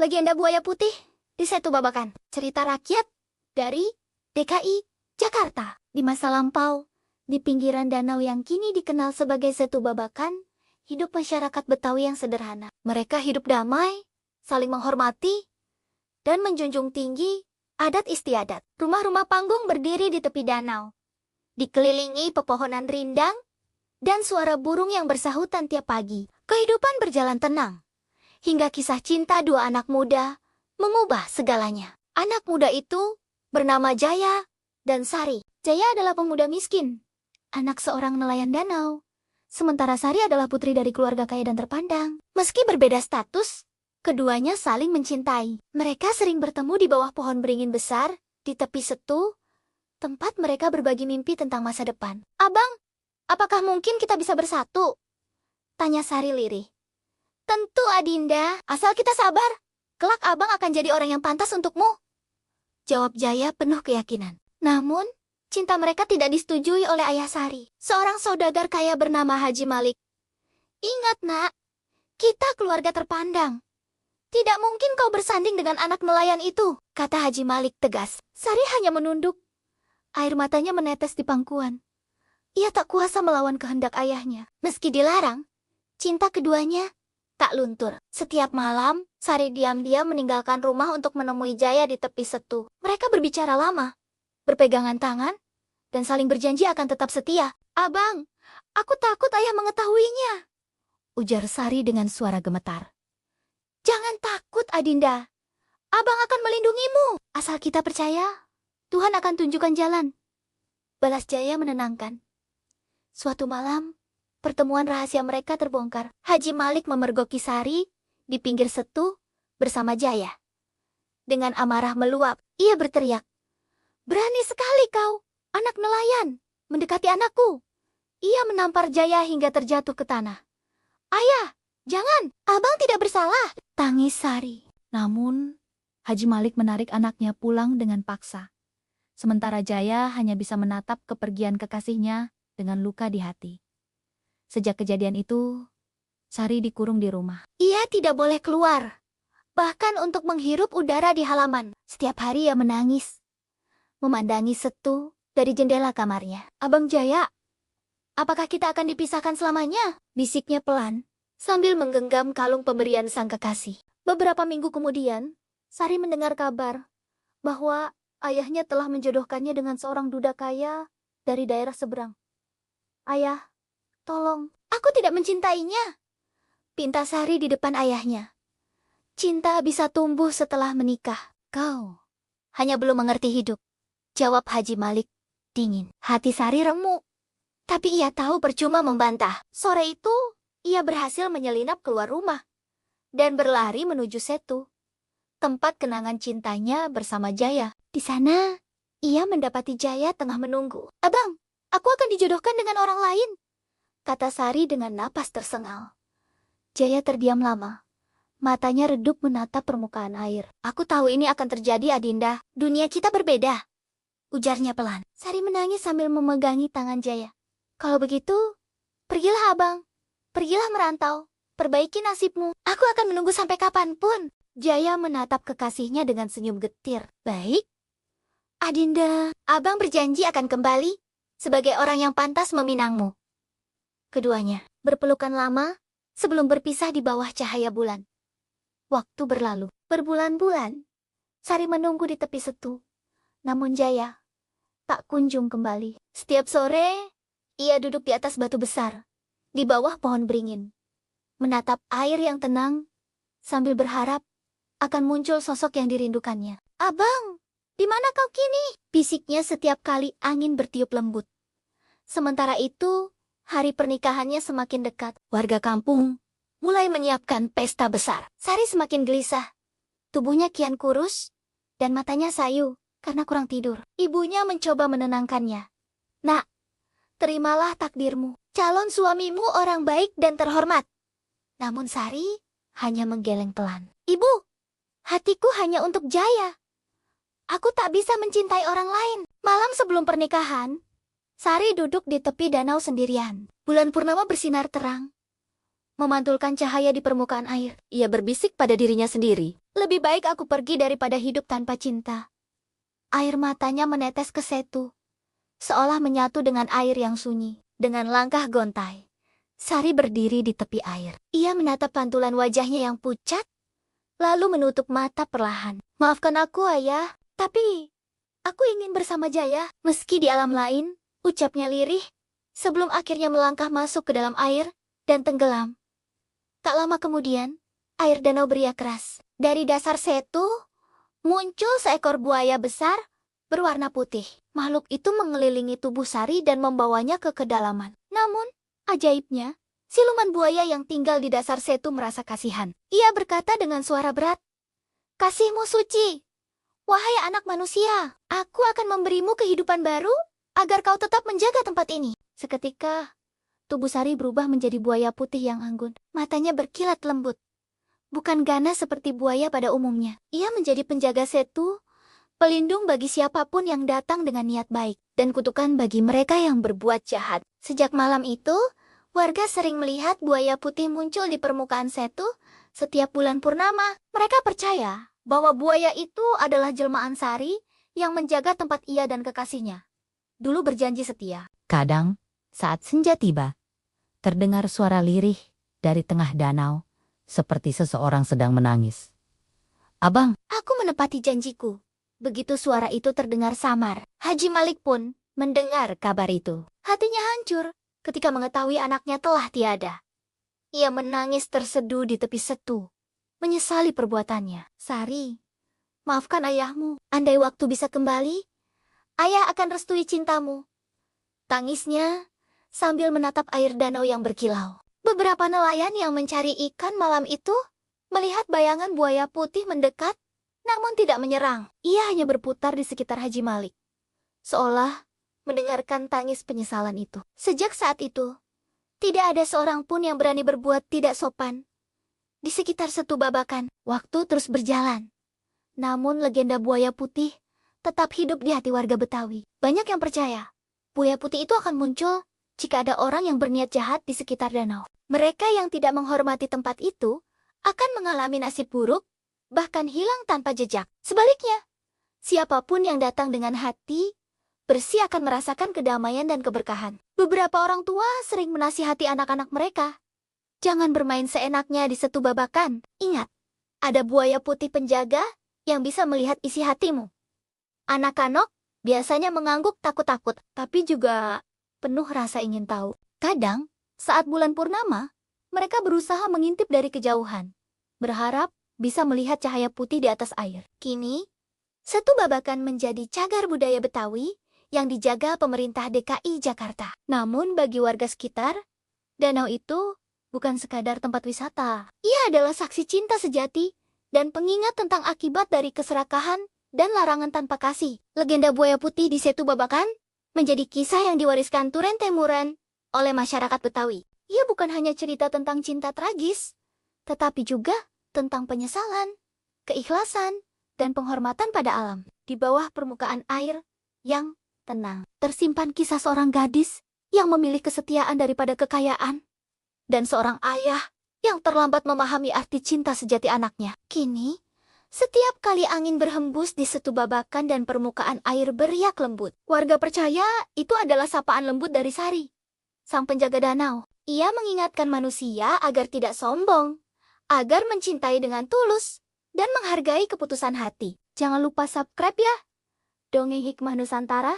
Legenda Buaya Putih di Setu Babakan. Cerita rakyat dari DKI Jakarta. Di masa lampau, di pinggiran danau yang kini dikenal sebagai Setu Babakan, hidup masyarakat Betawi yang sederhana. Mereka hidup damai, saling menghormati, dan menjunjung tinggi adat istiadat. Rumah-rumah panggung berdiri di tepi danau, dikelilingi pepohonan rindang dan suara burung yang bersahutan tiap pagi. Kehidupan berjalan tenang, hingga kisah cinta dua anak muda mengubah segalanya. Anak muda itu bernama Jaya dan Sari. Jaya adalah pemuda miskin, anak seorang nelayan danau. Sementara Sari adalah putri dari keluarga kaya dan terpandang. Meski berbeda status, keduanya saling mencintai. Mereka sering bertemu di bawah pohon beringin besar, di tepi setu, tempat mereka berbagi mimpi tentang masa depan. "Abang, apakah mungkin kita bisa bersatu?" tanya Sari lirih. "Tentu, Adinda, asal kita sabar. Kelak abang akan jadi orang yang pantas untukmu," jawab Jaya penuh keyakinan. Namun, cinta mereka tidak disetujui oleh ayah Sari, seorang saudagar kaya bernama Haji Malik. "Ingat, nak, kita keluarga terpandang. Tidak mungkin kau bersanding dengan anak nelayan itu," kata Haji Malik tegas. Sari hanya menunduk. Air matanya menetes di pangkuan. Ia tak kuasa melawan kehendak ayahnya. Meski dilarang, cinta keduanya tak luntur. Setiap malam, Sari diam-diam meninggalkan rumah untuk menemui Jaya di tepi setu. Mereka berbicara lama, berpegangan tangan, dan saling berjanji akan tetap setia. "Abang, aku takut ayah mengetahuinya," ujar Sari dengan suara gemetar. "Jangan takut, Adinda. Abang akan melindungimu. Asal kita percaya, Tuhan akan tunjukkan jalan," balas Jaya menenangkan. Suatu malam, pertemuan rahasia mereka terbongkar. Haji Malik memergoki Sari di pinggir setu bersama Jaya. Dengan amarah meluap, ia berteriak, "Berani sekali kau, anak nelayan, mendekati anakku." Ia menampar Jaya hingga terjatuh ke tanah. "Ayah, jangan, abang tidak bersalah," tangis Sari. Namun, Haji Malik menarik anaknya pulang dengan paksa. Sementara Jaya hanya bisa menatap kepergian kekasihnya dengan luka di hati. Sejak kejadian itu, Sari dikurung di rumah. Ia tidak boleh keluar, bahkan untuk menghirup udara di halaman. Setiap hari ia menangis, memandangi setu dari jendela kamarnya. "Abang Jaya, apakah kita akan dipisahkan selamanya?" bisiknya pelan, sambil menggenggam kalung pemberian sang kekasih. Beberapa minggu kemudian, Sari mendengar kabar bahwa ayahnya telah menjodohkannya dengan seorang duda kaya dari daerah seberang. "Ayah, tolong, aku tidak mencintainya," pinta Sari di depan ayahnya. "Cinta bisa tumbuh setelah menikah. Kau hanya belum mengerti hidup," jawab Haji Malik dingin. Hati Sari remuk, tapi ia tahu percuma membantah. Sore itu, ia berhasil menyelinap keluar rumah dan berlari menuju setu, tempat kenangan cintanya bersama Jaya. Di sana, ia mendapati Jaya tengah menunggu. "Abang, aku akan dijodohkan dengan orang lain," kata Sari dengan napas tersengal. Jaya terdiam lama. Matanya redup menatap permukaan air. "Aku tahu ini akan terjadi, Adinda. Dunia kita berbeda," ujarnya pelan. Sari menangis sambil memegangi tangan Jaya. "Kalau begitu, pergilah abang. Pergilah merantau. Perbaiki nasibmu. Aku akan menunggu sampai kapanpun." Jaya menatap kekasihnya dengan senyum getir. "Baik, Adinda, abang berjanji akan kembali sebagai orang yang pantas meminangmu." Keduanya berpelukan lama sebelum berpisah di bawah cahaya bulan. Waktu berlalu. Berbulan-bulan, Sari menunggu di tepi setu. Namun Jaya tak kunjung kembali. Setiap sore, ia duduk di atas batu besar, di bawah pohon beringin, menatap air yang tenang, sambil berharap akan muncul sosok yang dirindukannya. "Abang, di mana kau kini?" bisiknya setiap kali angin bertiup lembut. Sementara itu, hari pernikahannya semakin dekat. Warga kampung mulai menyiapkan pesta besar. Sari semakin gelisah. Tubuhnya kian kurus, dan matanya sayu karena kurang tidur. Ibunya mencoba menenangkannya. "Nak, terimalah takdirmu. Calon suamimu orang baik dan terhormat." Namun Sari hanya menggeleng pelan. "Ibu, hatiku hanya untuk Jaya. Aku tak bisa mencintai orang lain." Malam sebelum pernikahan, Sari duduk di tepi danau sendirian. Bulan purnama bersinar terang, memantulkan cahaya di permukaan air. Ia berbisik pada dirinya sendiri, Lebih baik aku pergi daripada hidup tanpa cinta. Air matanya menetes ke Setu, seolah menyatu dengan air yang sunyi. Dengan langkah gontai, Sari berdiri di tepi air. Ia menatap pantulan wajahnya yang pucat, lalu menutup mata perlahan. Maafkan aku, Ayah, tapi aku ingin bersama Jaya. Meski di alam lain, ucapnya lirih, sebelum akhirnya melangkah masuk ke dalam air dan tenggelam. Tak lama kemudian, air danau beriak keras. Dari dasar Setu, muncul seekor buaya besar berwarna putih. Makhluk itu mengelilingi tubuh Sari dan membawanya ke kedalaman. Namun, ajaibnya, siluman buaya yang tinggal di dasar Setu merasa kasihan. Ia berkata dengan suara berat, "Kasihmu suci. Wahai anak manusia, aku akan memberimu kehidupan baru agar kau tetap menjaga tempat ini." Seketika, tubuh Sari berubah menjadi buaya putih yang anggun. Matanya berkilat lembut. Bukan ganas seperti buaya pada umumnya. Ia menjadi penjaga Setu, pelindung bagi siapapun yang datang dengan niat baik, dan kutukan bagi mereka yang berbuat jahat. Sejak malam itu, warga sering melihat buaya putih muncul di permukaan Setu setiap bulan purnama. Mereka percaya bahwa buaya itu adalah jelmaan Sari yang menjaga tempat ia dan kekasihnya. Dulu berjanji setia. Kadang, saat senja tiba, terdengar suara lirih dari tengah danau, seperti seseorang sedang menangis. "Abang!" Aku menepati janjiku. Begitu suara itu terdengar samar, Haji Malik pun mendengar kabar itu. Hatinya hancur ketika mengetahui anaknya telah tiada. Ia menangis terseduh di tepi Setu, menyesali perbuatannya. "Sari, maafkan ayahmu. Andai waktu bisa kembali, ayah akan restui cintamu." Tangisnya sambil menatap air danau yang berkilau. Beberapa nelayan yang mencari ikan malam itu melihat bayangan buaya putih mendekat, namun tidak menyerang. Ia hanya berputar di sekitar Haji Malik, seolah mendengarkan tangis penyesalan itu. Sejak saat itu, tidak ada seorang pun yang berani berbuat tidak sopan di sekitar Setu Babakan. Waktu terus berjalan, namun legenda buaya putih tetap hidup di hati warga Betawi. Banyak yang percaya buaya putih itu akan muncul jika ada orang yang berniat jahat di sekitar danau. Mereka yang tidak menghormati tempat itu akan mengalami nasib buruk, bahkan hilang tanpa jejak. Sebaliknya, siapapun yang datang dengan hati bersih akan merasakan kedamaian dan keberkahan. Beberapa orang tua sering menasihati anak-anak mereka, "Jangan bermain seenaknya di Setu Babakan. Ingat, ada buaya putih penjaga yang bisa melihat isi hatimu." Anak-anak biasanya mengangguk takut-takut, tapi juga penuh rasa ingin tahu. Kadang, saat bulan purnama, mereka berusaha mengintip dari kejauhan, berharap bisa melihat cahaya putih di atas air. Kini, Setu Babakan menjadi cagar budaya Betawi yang dijaga pemerintah DKI Jakarta. Namun bagi warga sekitar, danau itu bukan sekadar tempat wisata. Ia adalah saksi cinta sejati dan pengingat tentang akibat dari keserakahan dan larangan tanpa kasih. Legenda buaya putih di Setu Babakan menjadi kisah yang diwariskan turun-temurun oleh masyarakat Betawi. Ia bukan hanya cerita tentang cinta tragis, tetapi juga tentang penyesalan, keikhlasan, dan penghormatan pada alam. Di bawah permukaan air yang tenang, tersimpan kisah seorang gadis yang memilih kesetiaan daripada kekayaan, dan seorang ayah yang terlambat memahami arti cinta sejati anaknya. Kini, setiap kali angin berhembus di Setu Babakan dan permukaan air beriak lembut, warga percaya itu adalah sapaan lembut dari Sari, sang penjaga danau. Ia mengingatkan manusia agar tidak sombong, agar mencintai dengan tulus, dan menghargai keputusan hati. Jangan lupa subscribe ya, Dongeng Hikmah Nusantara.